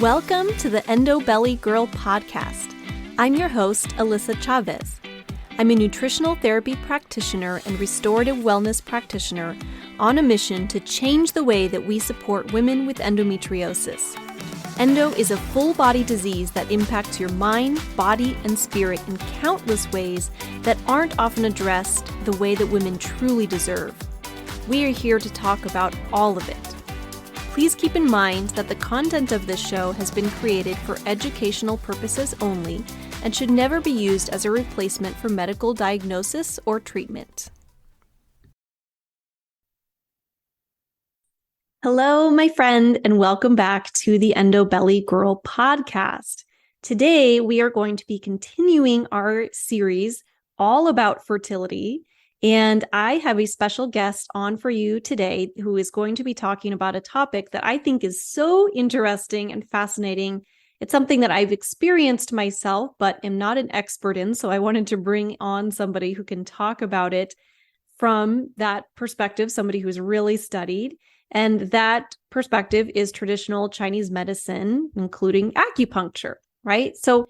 Welcome to the Endo Belly Girl podcast. I'm your host, Alyssa Chavez. I'm a nutritional therapy practitioner and restorative wellness practitioner on a mission to change the way that we support women with endometriosis. Endo is a full-body disease that impacts your mind, body, and spirit in countless ways that aren't often addressed the way that women truly deserve. We are here to talk about all of it. Please keep in mind that the content of this show has been created for educational purposes only and should never be used as a replacement for medical diagnosis or treatment. Hello, my friend, and welcome back to the Endo Belly Girl podcast. Today, we are going to be continuing our series all about fertility. And I have a special guest on for you today who is going to be talking about a topic that I think is so interesting and fascinating. It's something that I've experienced myself, but am not an expert in. So I wanted to bring on somebody who can talk about it from that perspective, somebody who's really studied. And that perspective is traditional Chinese medicine, including acupuncture, right? So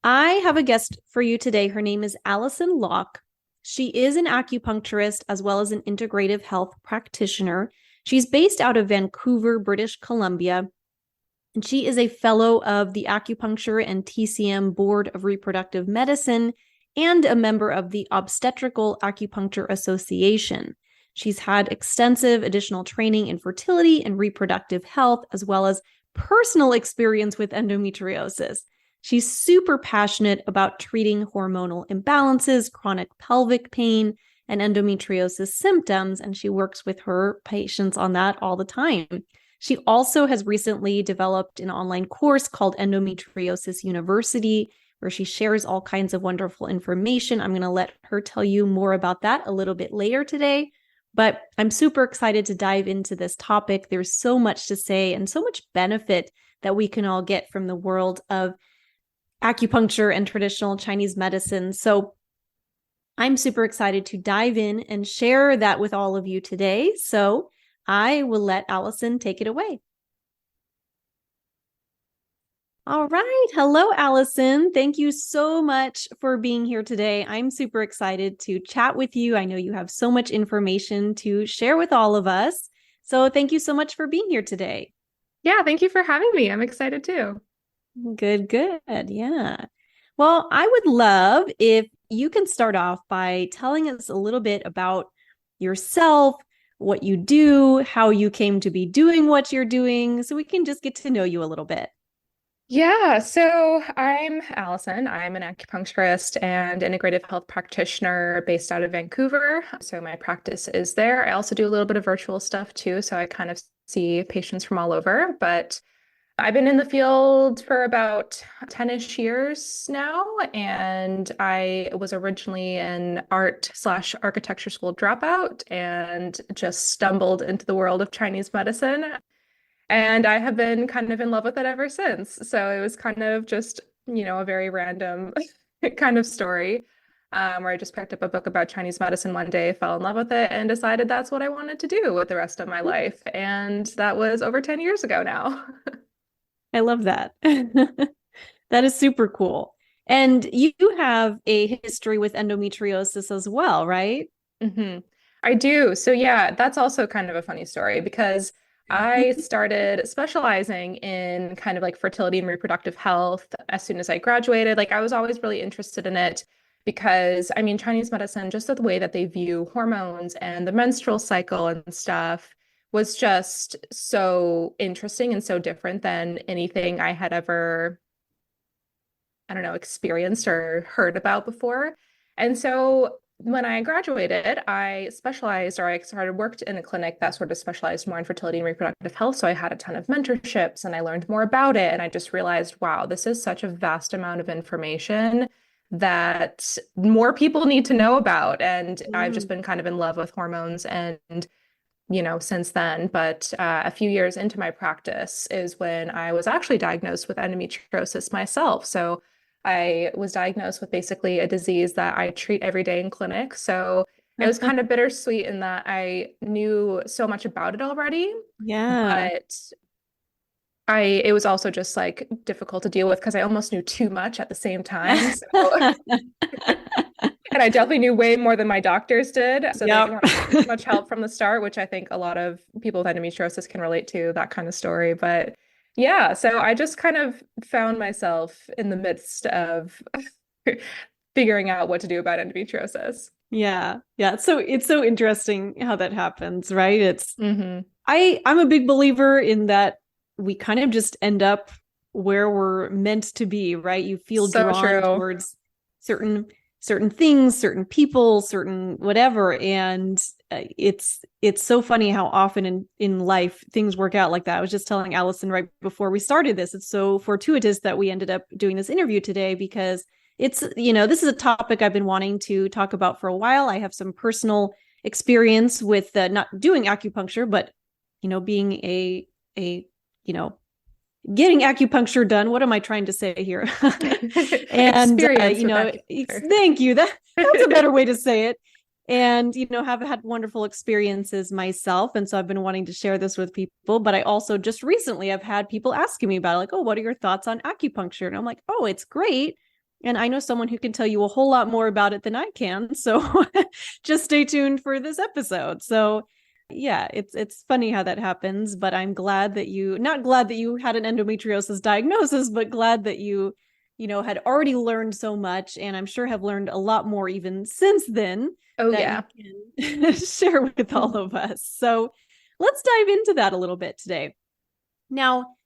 I have a guest for you today. Her name is Allison Locke. She is an acupuncturist as well as an integrative health practitioner. She's based out of Vancouver, British Columbia, and she is a fellow of the Acupuncture and TCM Board of Reproductive Medicine and a member of the Obstetrical Acupuncture Association. She's had extensive additional training in fertility and reproductive health, as well as personal experience with endometriosis. She's super passionate about treating hormonal imbalances, chronic pelvic pain, and endometriosis symptoms, and she works with her patients on that all the time. She also has recently developed an online course called Endometriosis University, where she shares all kinds of wonderful information. I'm going to let her tell you more about that a little bit later today, but I'm super excited to dive into this topic. There's so much to say and so much benefit that we can all get from the world of acupuncture and traditional Chinese medicine. So I'm super excited to dive in and share that with all of you today. So I will let Allison take it away. All right. Hello, Allison. Thank you so much for being here today. I'm super excited to chat with you. I know you have so much information to share with all of us. So thank you so much for being here today. Yeah, thank you for having me. I'm excited too. Good. Yeah. Well, I would love if you can start off by telling us a little bit about yourself, what you do, how you came to be doing what you're doing, so we can just get to know you a little bit. Yeah, so I'm Allison. I'm an acupuncturist and integrative health practitioner based out of Vancouver. So my practice is there. I also do a little bit of virtual stuff too. So I kind of see patients from all over, but I've been in the field for about 10-ish years now, and I was originally an art/architecture school dropout and just stumbled into the world of Chinese medicine. And I have been kind of in love with it ever since. So it was kind of just, a very random kind of story where I just picked up a book about Chinese medicine one day, fell in love with it, and decided that's what I wanted to do with the rest of my life. And that was over 10 years ago now. I love that. That is super cool. And you have a history with endometriosis as well, right? Mm-hmm. I do. So yeah, that's also kind of a funny story because I started specializing in kind of like fertility and reproductive health as soon as I graduated. Like I was always really interested in it because Chinese medicine, just the way that they view hormones and the menstrual cycle and stuff was just so interesting and so different than anything I had ever, experienced or heard about before. And so when I graduated, I worked in a clinic that sort of specialized more in fertility and reproductive health. So I had a ton of mentorships and I learned more about it. And I just realized, wow, this is such a vast amount of information that more people need to know about. And I've just been kind of in love with hormones and since then. But a few years into my practice is when I was actually diagnosed with endometriosis myself. So I was diagnosed with basically a disease that I treat every day in clinic. So it was kind of bittersweet in that I knew so much about it already. Yeah. But It was also just like difficult to deal with because I almost knew too much at the same time. So, and I definitely knew way more than my doctors did. So they Yep. didn't want too much help from the start, which I think a lot of people with endometriosis can relate to that kind of story. But yeah, so I just kind of found myself in the midst of figuring out what to do about endometriosis. Yeah. Yeah. So it's so interesting how that happens, right? Hmm. I'm a big believer in that we kind of just end up where we're meant to be, right? You feel So drawn true. towards certain things, certain people, certain whatever, and it's so funny how often in life things work out like that. I was just telling Allison right before we started this, it's so fortuitous that we ended up doing this interview today because it's, this is a topic I've been wanting to talk about for a while. I have some personal experience with not doing acupuncture, but being a getting acupuncture done. What am I trying to say here? And Experience with acupuncture. thank you. That's a better way to say it. And have had wonderful experiences myself, and so I've been wanting to share this with people. But I also just recently I've had people asking me about it, like, oh, what are your thoughts on acupuncture? And I'm like, oh, it's great. And I know someone who can tell you a whole lot more about it than I can. So just stay tuned for this episode. So yeah, it's funny how that happens, but I'm glad that not glad that you had an endometriosis diagnosis, but glad that you had already learned so much, and I'm sure have learned a lot more even since then Oh, that yeah. you can share with all of us. So let's dive into that a little bit today. Now,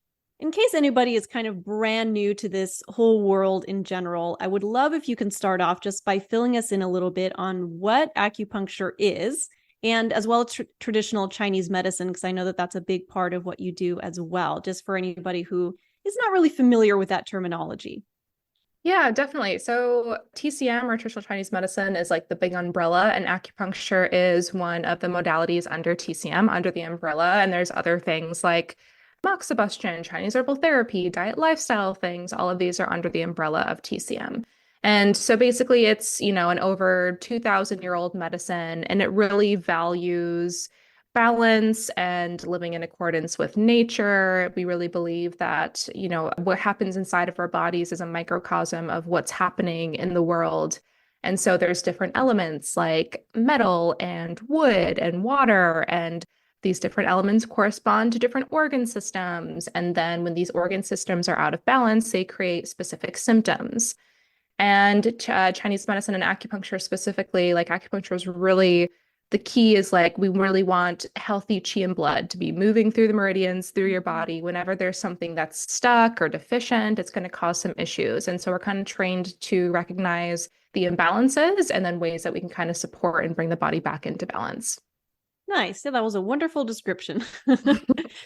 in case anybody is kind of brand new to this whole world in general, I would love if you can start off just by filling us in a little bit on what acupuncture is, and as well as traditional Chinese medicine, because I know that that's a big part of what you do as well, just for anybody who is not really familiar with that terminology. Yeah, definitely. So TCM or traditional Chinese medicine is like the big umbrella, and acupuncture is one of the modalities under TCM, under the umbrella. And there's other things like moxibustion, Chinese herbal therapy, diet lifestyle things. All of these are under the umbrella of TCM. And so basically it's, an over 2,000-year-old medicine, and it really values balance and living in accordance with nature. We really believe that, what happens inside of our bodies is a microcosm of what's happening in the world. And so there's different elements like metal and wood and water, and these different elements correspond to different organ systems. And then when these organ systems are out of balance, they create specific symptoms. And Chinese medicine and acupuncture specifically, like acupuncture is really the key is like we really want healthy qi and blood to be moving through the meridians through your body. Whenever there's something that's stuck or deficient, it's going to cause some issues. And so we're kind of trained to recognize the imbalances and then ways that we can kind of support and bring the body back into balance. Nice. Yeah, that was a wonderful description.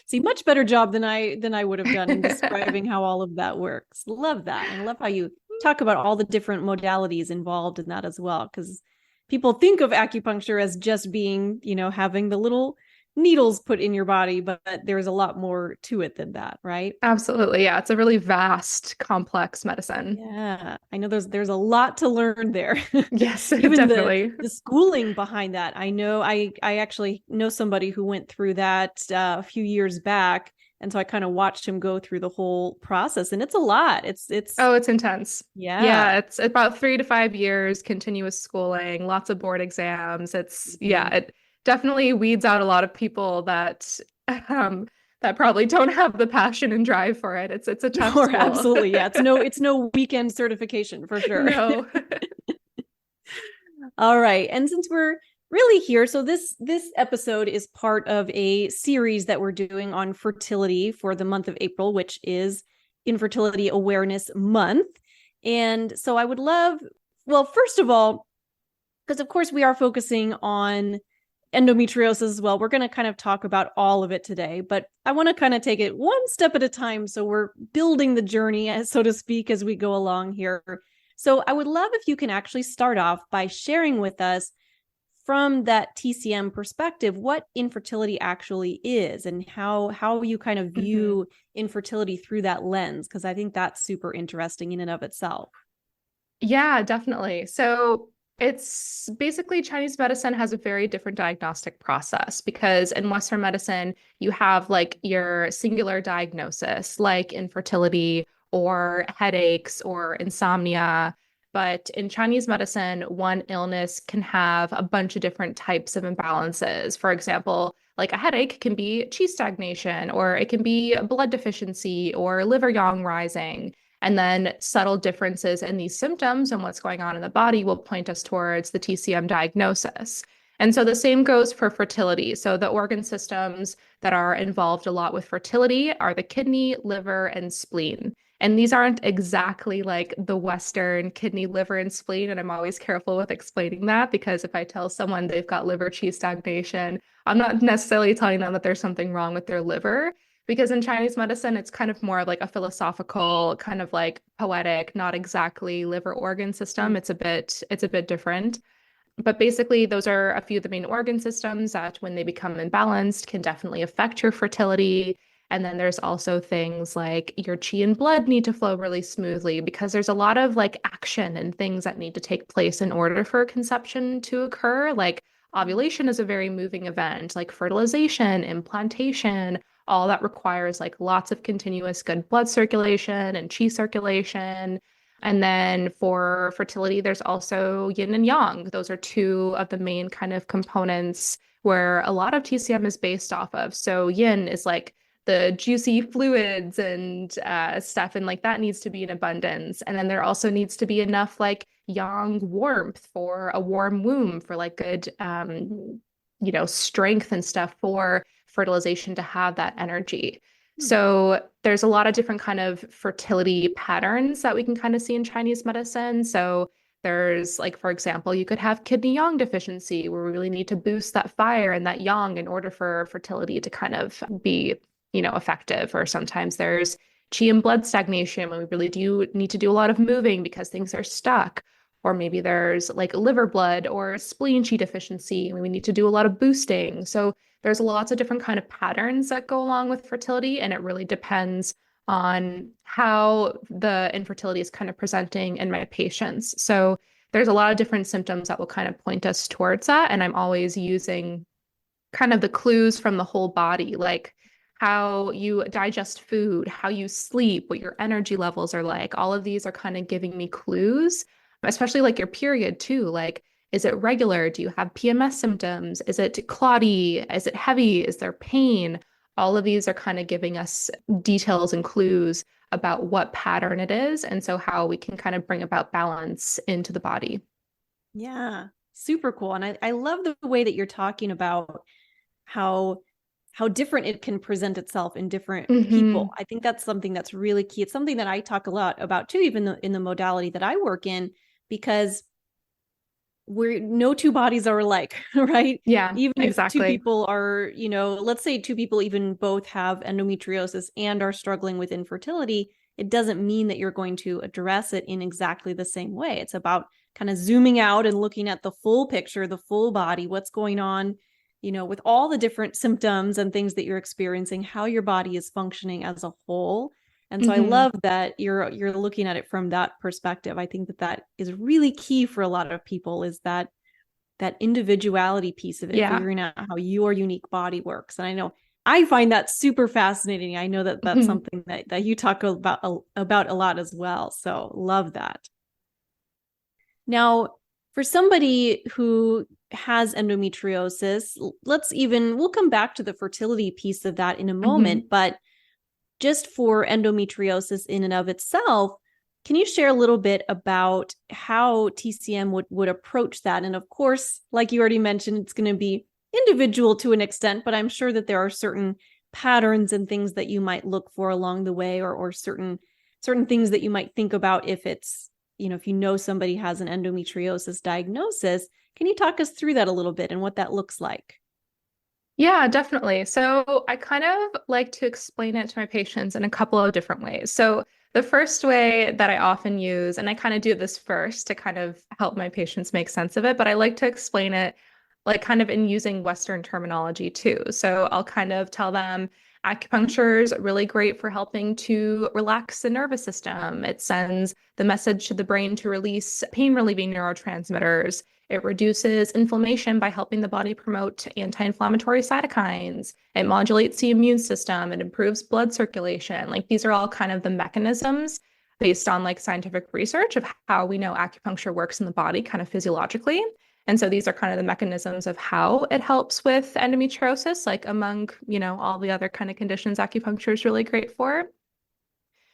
See, much better job than I would have done in describing how all of that works. Love that. And I love how you talk about all the different modalities involved in that as well, because people think of acupuncture as just being, having the little needles put in your body, but there's a lot more to it than that, right? Absolutely. Yeah. It's a really vast, complex medicine. Yeah. I know there's a lot to learn there. Yes, Even definitely. the schooling behind that. I know I actually know somebody who went through that a few years back. And so I kind of watched him go through the whole process, and it's a lot. Oh, it's intense. Yeah. Yeah, it's about 3 to 5 years, continuous schooling, lots of board exams. Mhm. It definitely weeds out a lot of people um that probably don't have the passion and drive for it. It's a tough Or school. absolutely. Yeah. It's no weekend certification for sure. No. All right. And since we're really here, so this episode is part of a series that we're doing on fertility for the month of April, which is Infertility Awareness Month. And so I would love, well, first of all, because of course we are focusing on endometriosis as well. We're going to kind of talk about all of it today, but I want to kind of take it one step at a time. So we're building the journey, so to speak, as we go along here. So I would love if you can actually start off by sharing with us from that TCM perspective, what infertility actually is and how you kind of view infertility through that lens, because I think that's super interesting in and of itself. Yeah, definitely. So It's basically Chinese medicine has a very different diagnostic process because in Western medicine, you have like your singular diagnosis, like infertility or headaches or insomnia. But in Chinese medicine, one illness can have a bunch of different types of imbalances. For example, like a headache can be qi stagnation, or it can be blood deficiency or liver yang rising. And then subtle differences in these symptoms and what's going on in the body will point us towards the TCM diagnosis. And so the same goes for fertility. So the organ systems that are involved a lot with fertility are the kidney, liver, and spleen. And these aren't exactly like the Western kidney, liver, and spleen. And I'm always careful with explaining that because if I tell someone they've got liver qi stagnation, I'm not necessarily telling them that there's something wrong with their liver. Because in Chinese medicine, it's kind of more of like a philosophical, kind of like poetic, not exactly liver organ system. It's a bit different. But basically, those are a few of the main organ systems that, when they become imbalanced, can definitely affect your fertility. And then there's also things like your qi and blood need to flow really smoothly because there's a lot of like action and things that need to take place in order for conception to occur. Like ovulation is a very moving event, like fertilization, implantation, all that requires like lots of continuous good blood circulation and qi circulation. And then for fertility, there's also yin and yang. Those are two of the main kind of components where a lot of TCM is based off of. So yin is like the juicy fluids and stuff, and like that needs to be in abundance. And then there also needs to be enough like yang warmth for a warm womb for like good, strength and stuff for fertilization to have that energy. So there's a lot of different kind of fertility patterns that we can kind of see in Chinese medicine. So there's like, for example, you could have kidney yang deficiency where we really need to boost that fire and that yang in order for fertility to kind of be, effective. Or sometimes there's qi and blood stagnation when we really do need to do a lot of moving because things are stuck. Or maybe there's like liver blood or spleen qi deficiency and we need to do a lot of boosting. So there's lots of different kind of patterns that go along with fertility, and it really depends on how the infertility is kind of presenting in my patients. So there's a lot of different symptoms that will kind of point us towards that. And I'm always using kind of the clues from the whole body, like how you digest food, how you sleep, what your energy levels are like. All of these are kind of giving me clues, especially like your period too. Like, is it regular? Do you have PMS symptoms? Is it clotty? Is it heavy? Is there pain? All of these are kind of giving us details and clues about what pattern it is, and so how we can kind of bring about balance into the body. Yeah, super cool. And I love the way that you're talking about how different it can present itself in different people. I think that's something that's really key. It's something that I talk a lot about too, even in the modality that I work in, because no two bodies are alike, right? Yeah, Even exactly. if two people are, let's say two people even both have endometriosis and are struggling with infertility, it doesn't mean that you're going to address it in exactly the same way. It's about kind of zooming out and looking at the full picture, the full body, what's going on, with all the different symptoms and things that you're experiencing, how your body is functioning as a whole. And so I love that you're looking at it from that perspective. I think that is really key for a lot of people, is that individuality piece of it, figuring out how your unique body works. And I know I find that super fascinating. I know that that's something that you talk about a lot as well. So love that. Now, for somebody who has endometriosis, we'll come back to the fertility piece of that in a moment, but just for endometriosis in and of itself, can you share a little bit about how TCM would approach that? And of course, like you already mentioned, it's going to be individual to an extent, but I'm sure that there are certain patterns and things that you might look for along the way, or certain things that you might think about if it's, if somebody has an endometriosis diagnosis. Can you talk us through that a little bit and what that looks like? Yeah, definitely. So I kind of like to explain it to my patients in a couple of different ways. So the first way that I often use, and I kind of do this first to kind of help my patients make sense of it, but I like to explain it like kind of in using Western terminology too. So I'll kind of tell them Acupuncture is really great for helping to relax the nervous system. It sends the message to the brain to release pain-relieving neurotransmitters. It reduces inflammation by helping the body promote anti-inflammatory cytokines. It modulates the immune system. It improves blood circulation. Like these are all kind of the mechanisms based on like scientific research of how we know acupuncture works in the body kind of physiologically. And so these are kind of the mechanisms of how it helps with endometriosis, like among, all the other kind of conditions acupuncture is really great for.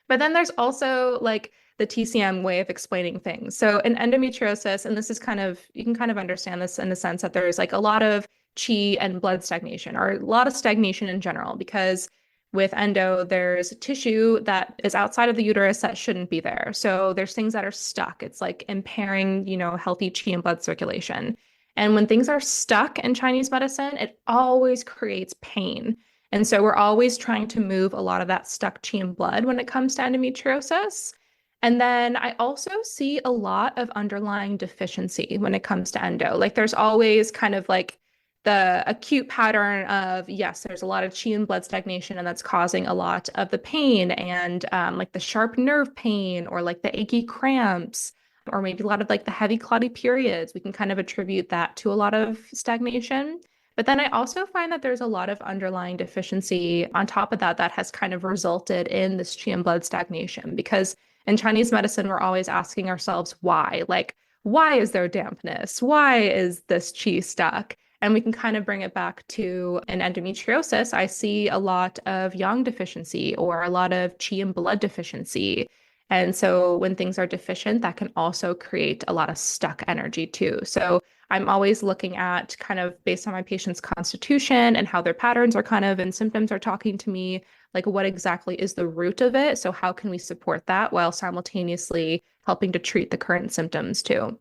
But then there's also like the TCM way of explaining things. So in endometriosis, and this is kind of, you can kind of understand this in the sense that there's like a lot of chi and blood stagnation, or a lot of stagnation in general, because with endo, there's tissue that is outside of the uterus that shouldn't be there. So there's things that are stuck. It's like impairing, healthy chi and blood circulation. And when things are stuck in Chinese medicine, it always creates pain. And so we're always trying to move a lot of that stuck chi and blood when it comes to endometriosis. And then I also see a lot of underlying deficiency when it comes to endo. Like there's always kind of like the acute pattern of, yes, there's a lot of chi and blood stagnation, and that's causing a lot of the pain and like the sharp nerve pain or like the achy cramps, or maybe a lot of like the heavy clotty periods. We can kind of attribute that to a lot of stagnation. But then I also find that there's a lot of underlying deficiency on top of that that has kind of resulted in this chi and blood stagnation. Because in Chinese medicine, we're always asking ourselves why. Like, why is there dampness? Why is this chi stuck? And we can kind of bring it back to an endometriosis. I see a lot of yang deficiency or a lot of chi and blood deficiency. And so when things are deficient, that can also create a lot of stuck energy too. So I'm always looking at kind of based on my patient's constitution and how their patterns are kind of and symptoms are talking to me, like what exactly is the root of it? So how can we support that while simultaneously helping to treat the current symptoms too?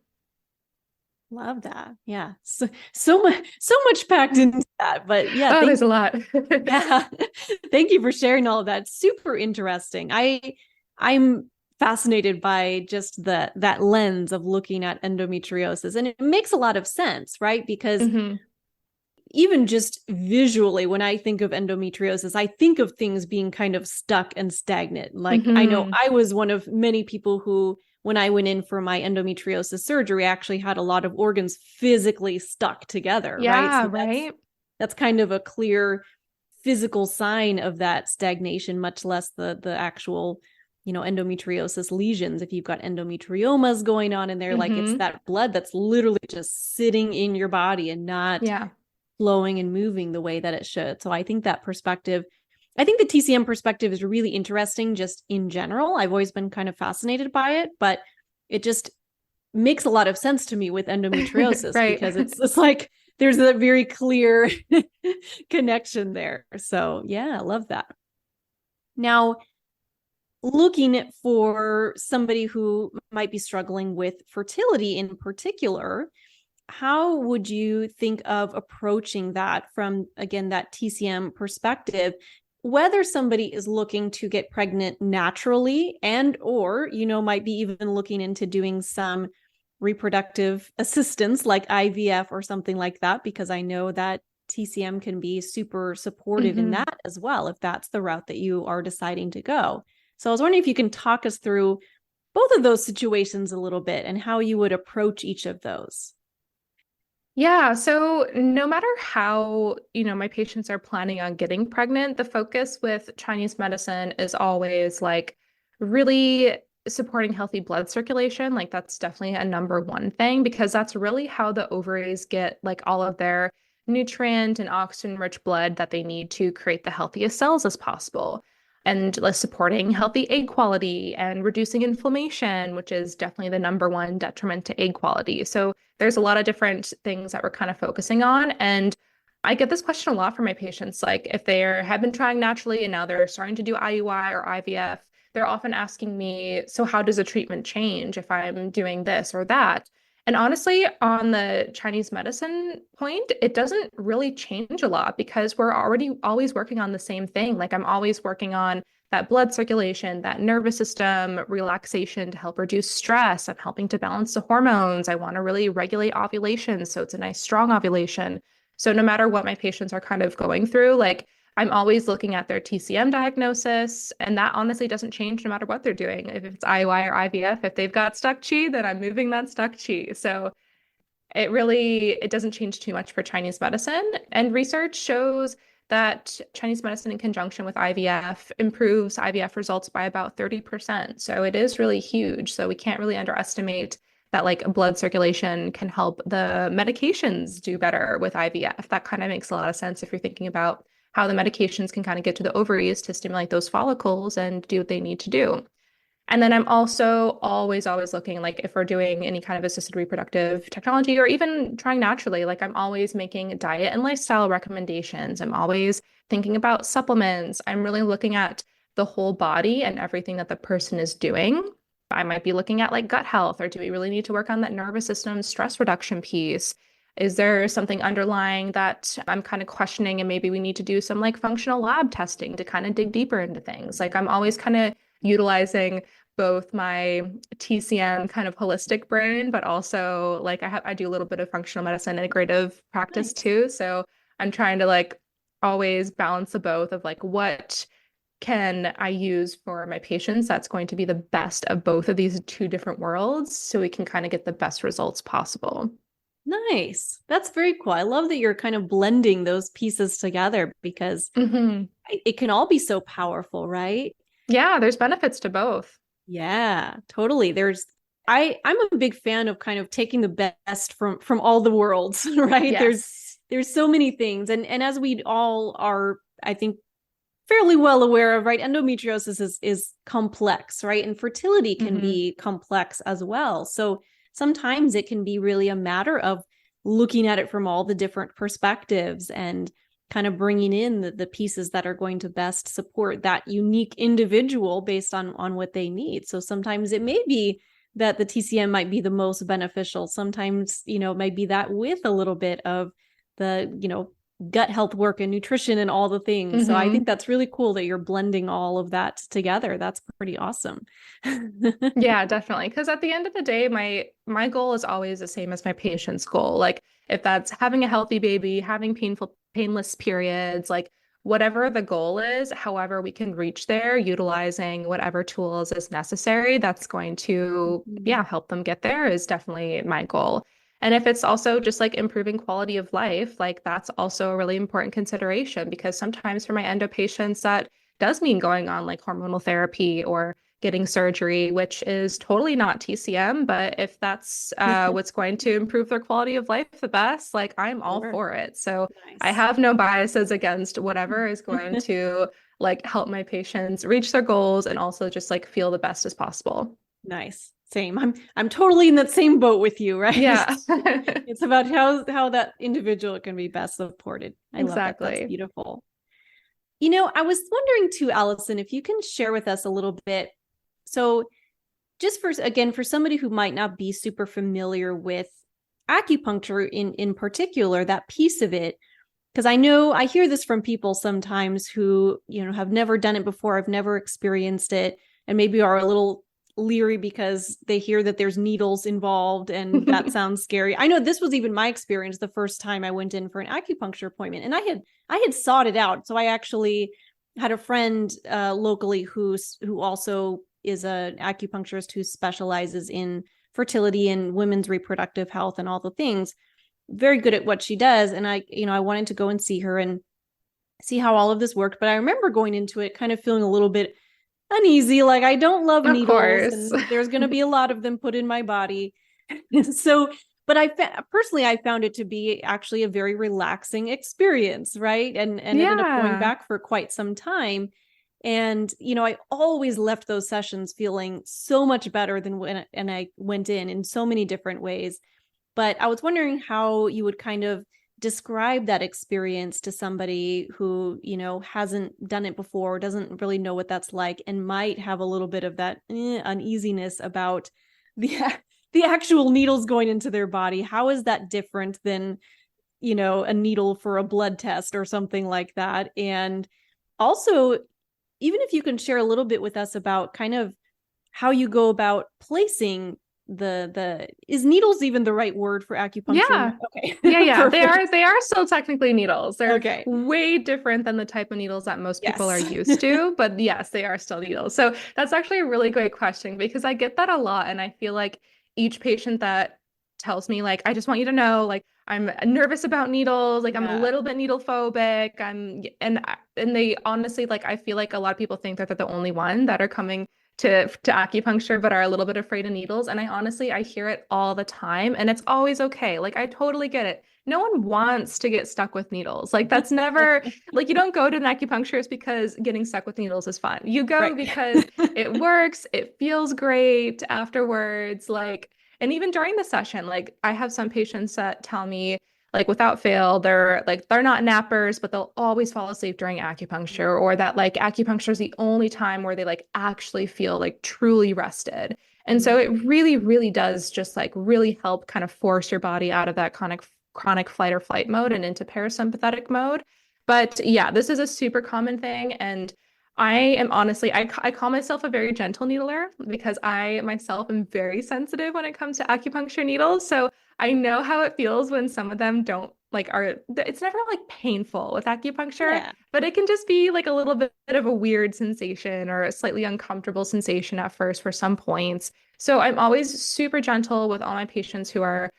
Love that. Yeah. So much packed into that, but yeah. Oh, there's a lot. Yeah. Thank you for sharing all of that. Super interesting. I'm fascinated by just that lens of looking at endometriosis, and it makes a lot of sense, right? Because even just visually, when I think of endometriosis, I think of things being kind of stuck and stagnant. Like I know I was one of many people who, when I went in for my endometriosis surgery, actually had a lot of organs physically stuck together, Yeah, right? So right. that's kind of a clear physical sign of that stagnation, much less the actual, endometriosis lesions. If you've got endometriomas going on in there, like it's that blood that's literally just sitting in your body and not flowing and moving the way that it should. So I think that perspective, I think the TCM perspective is really interesting just in general. I've always been kind of fascinated by it, but it just makes a lot of sense to me with endometriosis Right. because it's like there's a very clear connection there. So yeah, I love that. Now, looking for somebody who might be struggling with fertility in particular, how would you think of approaching that from, again, that TCM perspective, whether somebody is looking to get pregnant naturally and or, might be even looking into doing some reproductive assistance like IVF or something like that, because I know that TCM can be super supportive in that as well, if that's the route that you are deciding to go. So I was wondering if you can talk us through both of those situations a little bit and how you would approach each of those. Yeah, so no matter how, my patients are planning on getting pregnant, the focus with Chinese medicine is always like really supporting healthy blood circulation. Like that's definitely a number one thing because that's really how the ovaries get like all of their nutrient and oxygen-rich blood that they need to create the healthiest cells as possible. And supporting healthy egg quality and reducing inflammation, which is definitely the number one detriment to egg quality. So there's a lot of different things that we're kind of focusing on. And I get this question a lot from my patients, like if they have been trying naturally and now they're starting to do IUI or IVF, they're often asking me, so how does a treatment change if I'm doing this or that? And honestly, on the Chinese medicine point, it doesn't really change a lot because we're already always working on the same thing. Like I'm always working on that blood circulation, that nervous system relaxation to help reduce stress. I'm helping to balance the hormones. I want to really regulate ovulation. So it's a nice, strong ovulation. So no matter what my patients are kind of going through, like I'm always looking at their TCM diagnosis, and that honestly doesn't change no matter what they're doing. If it's IUI or IVF, if they've got stuck chi, then I'm moving that stuck chi. So it doesn't change too much for Chinese medicine. And research shows that Chinese medicine in conjunction with IVF improves IVF results by about 30%. So it is really huge. So we can't really underestimate that like blood circulation can help the medications do better with IVF. That kind of makes a lot of sense if you're thinking about how the medications can kind of get to the ovaries to stimulate those follicles and do what they need to do. And then I'm also always looking, like if we're doing any kind of assisted reproductive technology or even trying naturally, like I'm always making diet and lifestyle recommendations. I'm always thinking about supplements. I'm really looking at the whole body and everything that the person is doing. I might be looking at like gut health, or do we really need to work on that nervous system stress reduction piece? Is there something underlying that I'm kind of questioning and maybe we need to do some like functional lab testing to kind of dig deeper into things? Like I'm always kind of utilizing both my TCM kind of holistic brain, but also like I do a little bit of functional medicine integrative practice Nice. too. So I'm trying to like always balance the both of like what can I use for my patients that's going to be the best of both of these two different worlds so we can kind of get the best results possible. Nice. That's very cool. I love that you're kind of blending those pieces together because it can all be so powerful, right? Yeah, there's benefits to both. Yeah, totally. I'm a big fan of kind of taking the best from all the worlds, right? Yes. There's so many things. And as we all are, I think, fairly well aware of, right? Endometriosis is complex, right? And fertility can be complex as well. So sometimes it can be really a matter of looking at it from all the different perspectives and kind of bringing in the pieces that are going to best support that unique individual based on what they need. So sometimes it may be that the TCM might be the most beneficial. Sometimes, it might be that with a little bit of the, gut health work and nutrition and all the things. So I think that's really cool that you're blending all of that together. That's pretty awesome. Yeah, definitely. Because at the end of the day, my goal is always the same as my patient's goal. Like if that's having a healthy baby, having painless periods, like whatever the goal is, however we can reach there, utilizing whatever tools is necessary, that's going to, yeah, help them get there is definitely my goal. And if it's also just like improving quality of life, like that's also a really important consideration because sometimes for my endo patients, that does mean going on like hormonal therapy or getting surgery, which is totally not TCM. But if that's what's going to improve their quality of life the best, like I'm all for it. So I Nice. have no biases against whatever is going to like help my patients reach their goals and also just like feel the best as possible. Nice. Same. I'm totally in that same boat with you, right? Yeah. It's about how that individual can be best supported. I love that. That's Exactly. beautiful. I was wondering too, Allison, if you can share with us a little bit. So just for somebody who might not be super familiar with acupuncture in particular, that piece of it, because I hear this from people sometimes who, have never done it before, have never experienced it, and maybe are a little leery because they hear that there's needles involved and that sounds scary. I know this was even my experience the first time I went in for an acupuncture appointment, and I had sought it out. So I actually had a friend locally who also is an acupuncturist who specializes in fertility and women's reproductive health and all the things. Very good at what she does. And I wanted to go and see her and see how all of this worked. But I remember going into it kind of feeling a little bit uneasy. Like I don't love Of needles course. and there's going to be a lot of them put in my body. So, but personally, I found it to be actually a very relaxing experience. Right. And ended up going Yeah. back for quite some time. And, I always left those sessions feeling so much better than when I went in so many different ways. But I was wondering how you would kind of describe that experience to somebody who, hasn't done it before, doesn't really know what that's like, and might have a little bit of that uneasiness about the the actual needles going into their body. How is that different than, a needle for a blood test or something like that? And also, even if you can share a little bit with us about kind of how you go about placing is needles even the right word for acupuncture? Yeah. Okay. Yeah. Perfect. They are still technically needles. They're Okay. way different than the type of needles that most people are Yes. used to, but yes, they are still needles. So that's actually a really great question because I get that a lot. And I feel like each patient that tells me, like, I just want you to know, like, I'm nervous about needles, like I'm a Yeah. little bit needle phobic. And they honestly, like, I feel like a lot of people think that they're the only one that are coming to acupuncture but are a little bit afraid of needles. And I hear it all the time, and it's always okay. Like, I totally get it. No one wants to get stuck with needles. Like, that's never, like, you don't go to an acupuncturist because getting stuck with needles is fun. You go Right. because it works, it feels great afterwards. Like, and even during the session, like, I have some patients that tell me, like, without fail, they're not nappers, but they'll always fall asleep during acupuncture, or that, like, acupuncture is the only time where they, like, actually feel like truly rested. And so it really, really does just, like, really help kind of force your body out of that chronic fight or flight mode and into parasympathetic mode. But yeah, this is a super common thing. And I am honestly, I call myself a very gentle needler because I myself am very sensitive when it comes to acupuncture needles. So I know how it feels when some of them don't, like, it's never like painful with acupuncture, Yeah. but it can just be like a little bit of a weird sensation or a slightly uncomfortable sensation at first for some points. So I'm always super gentle with all my patients who are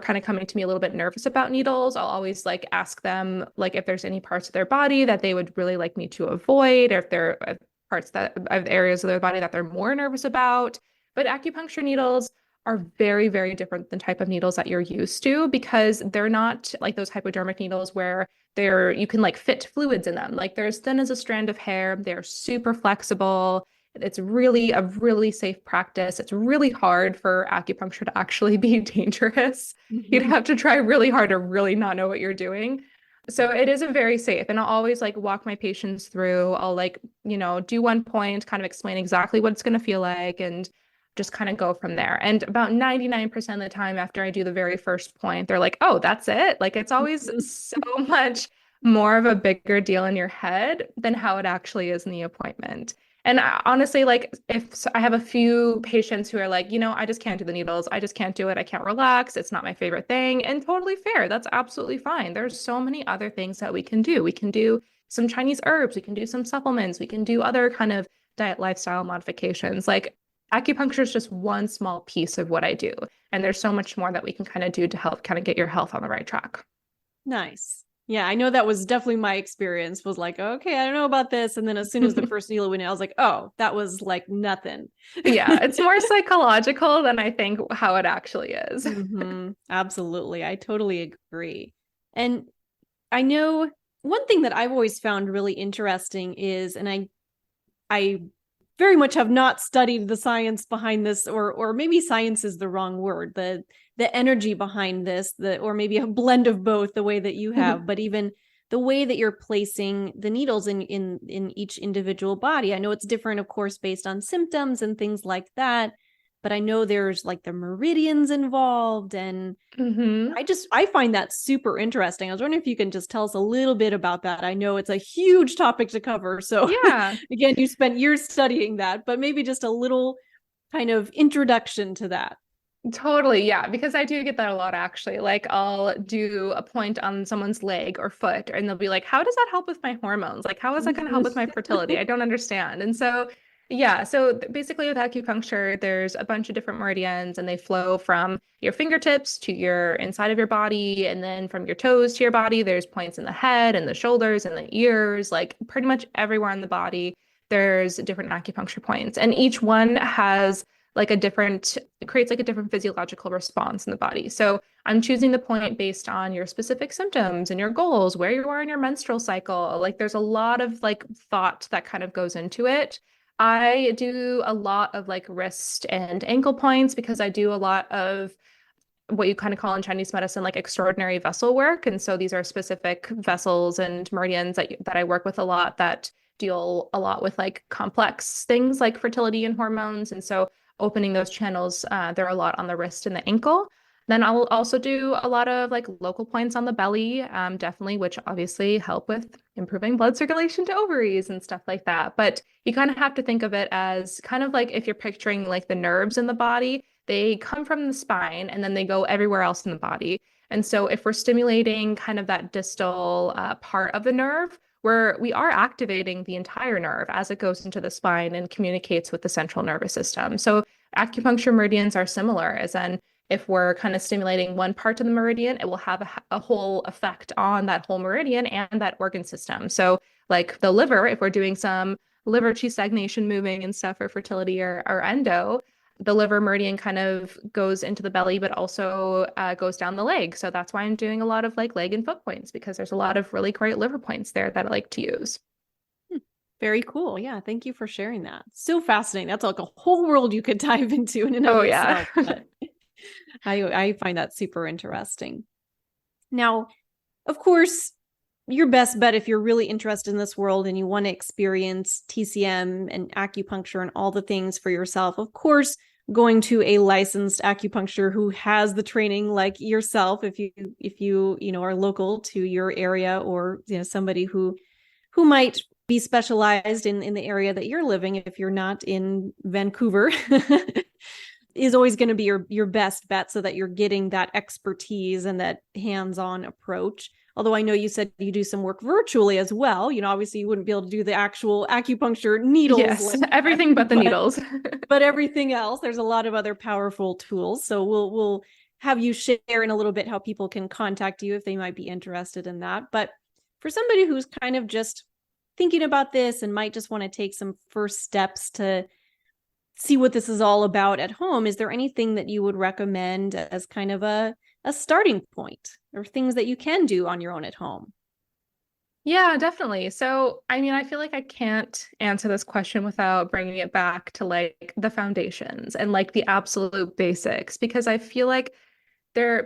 kind of coming to me a little bit nervous about needles. I'll always, like, ask them, like, if there's any parts of their body that they would really like me to avoid, or if there are parts that of areas of their body that they're more nervous about. But acupuncture needles are very, very different than type of needles that you're used to, because they're not like those hypodermic needles where you can, like, fit fluids in them. Like, they're as thin as a strand of hair. They're super flexible. It's really a really safe practice. It's really hard for acupuncture to actually be dangerous. You'd have to try really hard to really not know what you're doing. So it is a very safe. And I'll always, like, walk my patients through. I'll, like, do one point, kind of explain exactly what it's going to feel like, and just kind of go from there. And about 99% of the time after I do the very first point, they're like, oh, that's it. Like, it's always so much more of a bigger deal in your head than how it actually is in the appointment. And honestly, like, if I have a few patients who are like, I just can't do the needles. I just can't do it. I can't relax. It's not my favorite thing. And totally fair. That's absolutely fine. There's so many other things that we can do. We can do some Chinese herbs. We can do some supplements. We can do other kind of diet lifestyle modifications. Like, acupuncture is just one small piece of what I do. And there's so much more that we can kind of do to help kind of get your health on the right track. Nice. Yeah, I know that was definitely my experience, was like, okay, I don't know about this. And then as soon as the first needle went in, I was like, oh, that was like nothing. Yeah, it's more psychological than I think how it actually is. Absolutely. I totally agree. And I know one thing that I've always found really interesting is, and I very much have not studied the science behind this, or maybe science is the wrong word, the energy behind this, or maybe a blend of both, the way that you have, but even the way that you're placing the needles in each individual body. I know it's different, of course, based on symptoms and things like that, but I know there's, like, the meridians involved, and I find that super interesting. I was wondering if you can just tell us a little bit about that. I know it's a huge topic to cover. So Yeah, again, you spent years studying that, but maybe just a little kind of introduction to that. totally. Yeah, because I do get that a lot, actually. Like, I'll do a point on someone's leg or foot, and they'll be like, how does that help with my hormones? Like, how is that going to help with my fertility? I don't understand. And so, yeah, so basically with acupuncture, there's a bunch of different meridians, and they flow from your fingertips to your inside of your body, and then from your toes to your body. There's points in the head and the shoulders and the ears, like pretty much everywhere in the body. There's different acupuncture points, and each one has like it creates like a different physiological response in the body. So I'm choosing the point based on your specific symptoms and your goals, where you are in your menstrual cycle. Like, there's a lot of, like, thought that kind of goes into it. I do a lot of, like, wrist and ankle points because I do a lot of what you kind of call in Chinese medicine, like, extraordinary vessel work. And so these are specific vessels and meridians that I work with a lot, that deal a lot with, like, complex things like fertility and hormones. And so opening those channels, there are a lot on the wrist and the ankle. Then I'll also do a lot of, like, local points on the belly, definitely, which obviously help with improving blood circulation to ovaries and stuff like that. But you kind of have to think of it as kind of like if you're picturing, like, the nerves in the body, they come from the spine and then they go everywhere else in the body. And so if we're stimulating kind of that distal part of the nerve, where we are activating the entire nerve as it goes into the spine and communicates with the central nervous system. So acupuncture meridians are similar, as in if we're kind of stimulating one part of the meridian, it will have a whole effect on that whole meridian and that organ system. So like the liver, if we're doing some liver chi stagnation moving and stuff for fertility or endo, the liver meridian kind of goes into the belly, but also goes down the leg. So that's why I'm doing a lot of like leg and foot points, because there's a lot of really great liver points there that I like to use. Very cool. Yeah. Thank you for sharing that. So fascinating. That's like a whole world you could dive into in and of itself. Yeah. I find that super interesting. Now, of course, your best bet if you're really interested in this world and you want to experience TCM and acupuncture and all the things for yourself, of course, going to a licensed acupuncturist who has the training like yourself, if you are local to your area, or somebody who might be specialized in the area that you're living, if you're not in Vancouver, is always going to be your best bet, so that you're getting that expertise and that hands-on approach. Although I know you said you do some work virtually as well. Obviously you wouldn't be able to do the actual acupuncture needles. Yes, everything but the needles. But everything else, there's a lot of other powerful tools. So we'll have you share in a little bit how people can contact you if they might be interested in that. But for somebody who's kind of just thinking about this and might just want to take some first steps to see what this is all about at home, is there anything that you would recommend as kind of a starting point, or things that you can do on your own at home? Yeah, definitely. So, I mean, I feel like I can't answer this question without bringing it back to like the foundations and like the absolute basics, because I feel like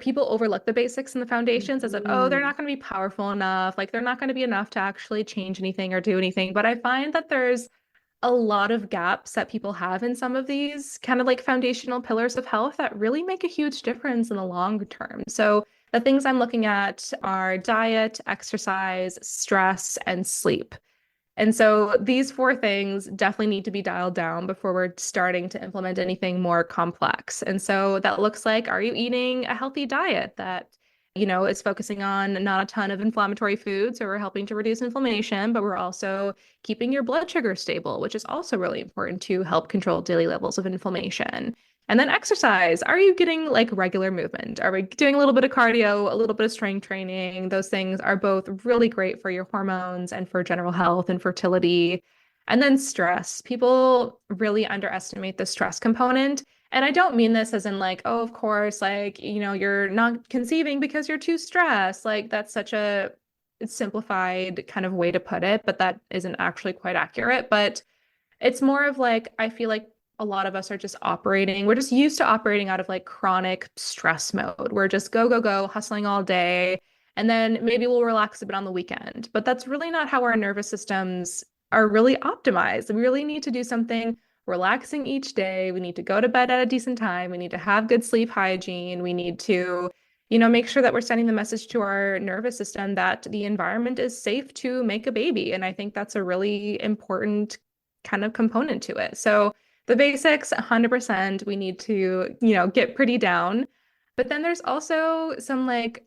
people overlook the basics and the foundations as if, oh, they're not going to be powerful enough. Like they're not going to be enough to actually change anything or do anything. But I find that there's a lot of gaps that people have in some of these kind of like foundational pillars of health that really make a huge difference in the long term. So the things I'm looking at are diet, exercise, stress, and sleep. And so these four things definitely need to be dialed down before we're starting to implement anything more complex. And so that looks like, are you eating a healthy diet that, is focusing on not a ton of inflammatory foods, so we're helping to reduce inflammation, but we're also keeping your blood sugar stable, which is also really important to help control daily levels of inflammation. And then exercise. Are you getting like regular movement? Are we doing a little bit of cardio, a little bit of strength training? Those things are both really great for your hormones and for general health and fertility. And then stress. People really underestimate the stress component. And I don't mean this as in like, oh, of course, like, you're not conceiving because you're too stressed. Like that's such a simplified kind of way to put it, but that isn't actually quite accurate. But it's more of like, I feel like a lot of us are just we're just used to operating out of like chronic stress mode. We're just go, go, go, hustling all day. And then maybe we'll relax a bit on the weekend. But that's really not how our nervous systems are really optimized. We really need to do something relaxing each day. We need to go to bed at a decent time. We need to have good sleep hygiene. We need to, make sure that we're sending the message to our nervous system that the environment is safe to make a baby. And I think that's a really important kind of component to it. So the basics, 100%, we need to, get pretty down. But then there's also some like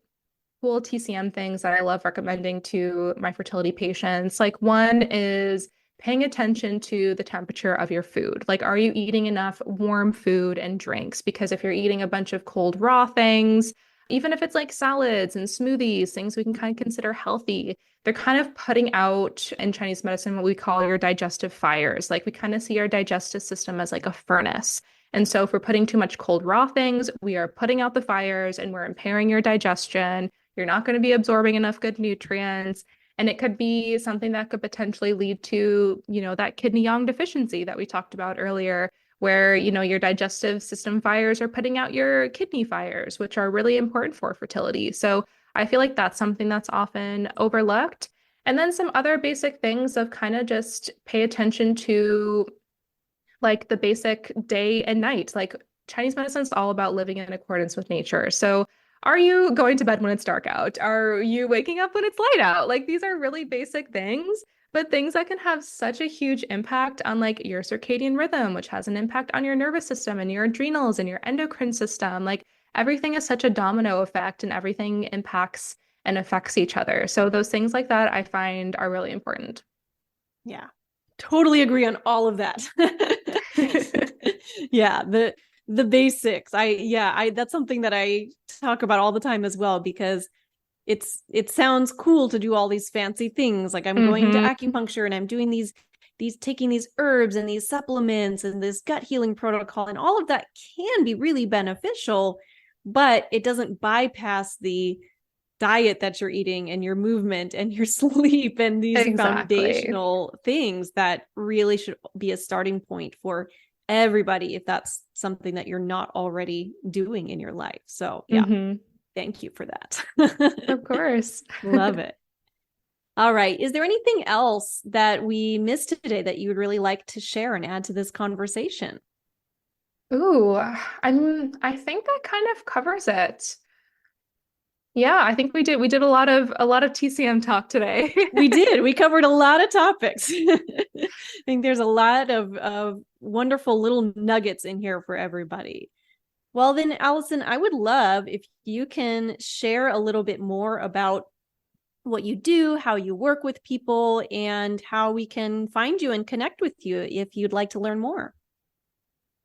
cool TCM things that I love recommending to my fertility patients. Like one is paying attention to the temperature of your food. Like, are you eating enough warm food and drinks? Because if you're eating a bunch of cold raw things, even if it's like salads and smoothies, things we can kind of consider healthy, they're kind of putting out in Chinese medicine what we call your digestive fires. Like we kind of see our digestive system as like a furnace. And so if we're putting too much cold raw things, we are putting out the fires and we're impairing your digestion. You're not going to be absorbing enough good nutrients. And it could be something that could potentially lead to, that kidney yang deficiency that we talked about earlier, where, your digestive system fires are putting out your kidney fires, which are really important for fertility. So I feel like that's something that's often overlooked. And then some other basic things of kind of just pay attention to like the basic day and night. Like Chinese medicine is all about living in accordance with nature. So are you going to bed when it's dark out? Are you waking up when it's light out? Like these are really basic things, but things that can have such a huge impact on like your circadian rhythm, which has an impact on your nervous system and your adrenals and your endocrine system. Like everything is such a domino effect and everything impacts and affects each other. So those things like that I find are really important. Yeah, totally agree on all of that. Yeah, the basics. That's something that I talk about all the time as well, because it sounds cool to do all these fancy things. Like I'm going to acupuncture and I'm doing these taking these herbs and these supplements and this gut healing protocol, and all of that can be really beneficial, but it doesn't bypass the diet that you're eating and your movement and your sleep and these foundational things that really should be a starting point for everybody if that's something that you're not already doing in your life. So yeah, thank you for that. Of course. Love it. All right. Is there anything else that we missed today that you would really like to share and add to this conversation? Ooh, I think that kind of covers it. Yeah, I think we did a lot of TCM talk today. We did. We covered a lot of topics. I think there's a lot of wonderful little nuggets in here for everybody. Well, then, Allison, I would love if you can share a little bit more about what you do, how you work with people, and how we can find you and connect with you if you'd like to learn more.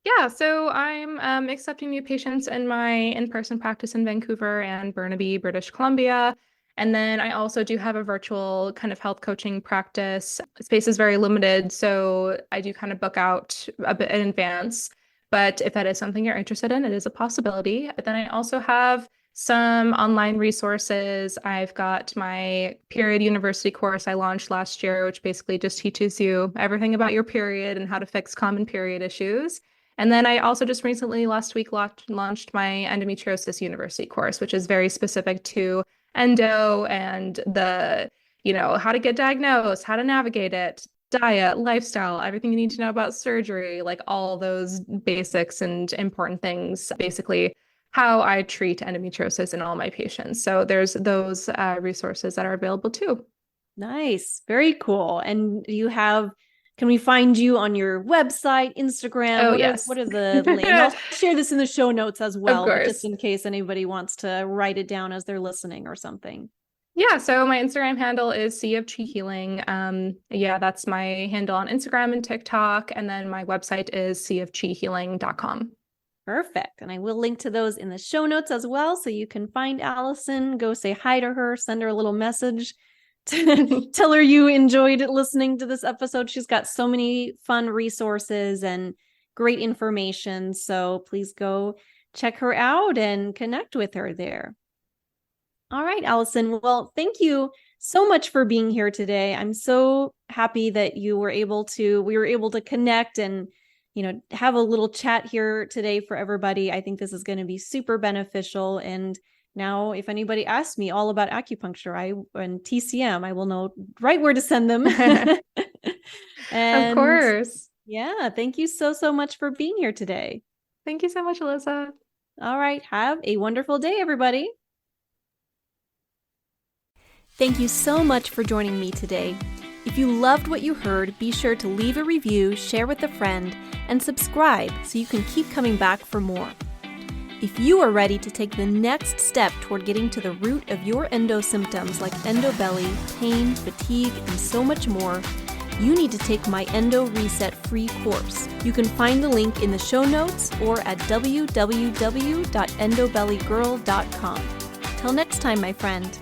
Yeah, so I'm accepting new patients in my in-person practice in Vancouver and Burnaby, British Columbia. And then I also do have a virtual kind of health coaching practice. Space is very limited, so I do kind of book out a bit in advance. But if that is something you're interested in, it is a possibility. But then I also have some online resources. I've got my period university course I launched last year, which basically just teaches you everything about your period and how to fix common period issues. And then I also just recently, last week, launched my endometriosis university course, which is very specific to endo and how to get diagnosed, how to navigate it, diet, lifestyle, everything you need to know about surgery, like all those basics and important things, basically how I treat endometriosis in all my patients. So there's those resources that are available too. Nice. Very cool. And can we find you on your website, Instagram? Oh, yes. What are the links? I'll share this in the show notes as well, but just in case anybody wants to write it down as they're listening or something. Yeah, so my Instagram handle is Sea of Chi Healing. That's my handle on Instagram and TikTok. And then my website is seaofchihealing.com. Perfect. And I will link to those in the show notes as well. So you can find Allison, go say hi to her, send her a little message. Tell her you enjoyed listening to this episode. She's got so many fun resources and great information. So please go check her out and connect with her there. All right, Allison. Well, thank you so much for being here today. I'm so happy that we were able to connect and, have a little chat here today for everybody. I think this is going to be super beneficial. And now, if anybody asks me all about acupuncture and TCM, I will know right where to send them. Of course. Yeah. Thank you so much for being here today. Thank you so much, Alyssa. All right. Have a wonderful day, everybody. Thank you so much for joining me today. If you loved what you heard, be sure to leave a review, share with a friend, and subscribe so you can keep coming back for more. If you are ready to take the next step toward getting to the root of your endo symptoms like endobelly, pain, fatigue, and so much more, you need to take my Endo Reset free course. You can find the link in the show notes or at www.endobellygirl.com. Till next time, my friend.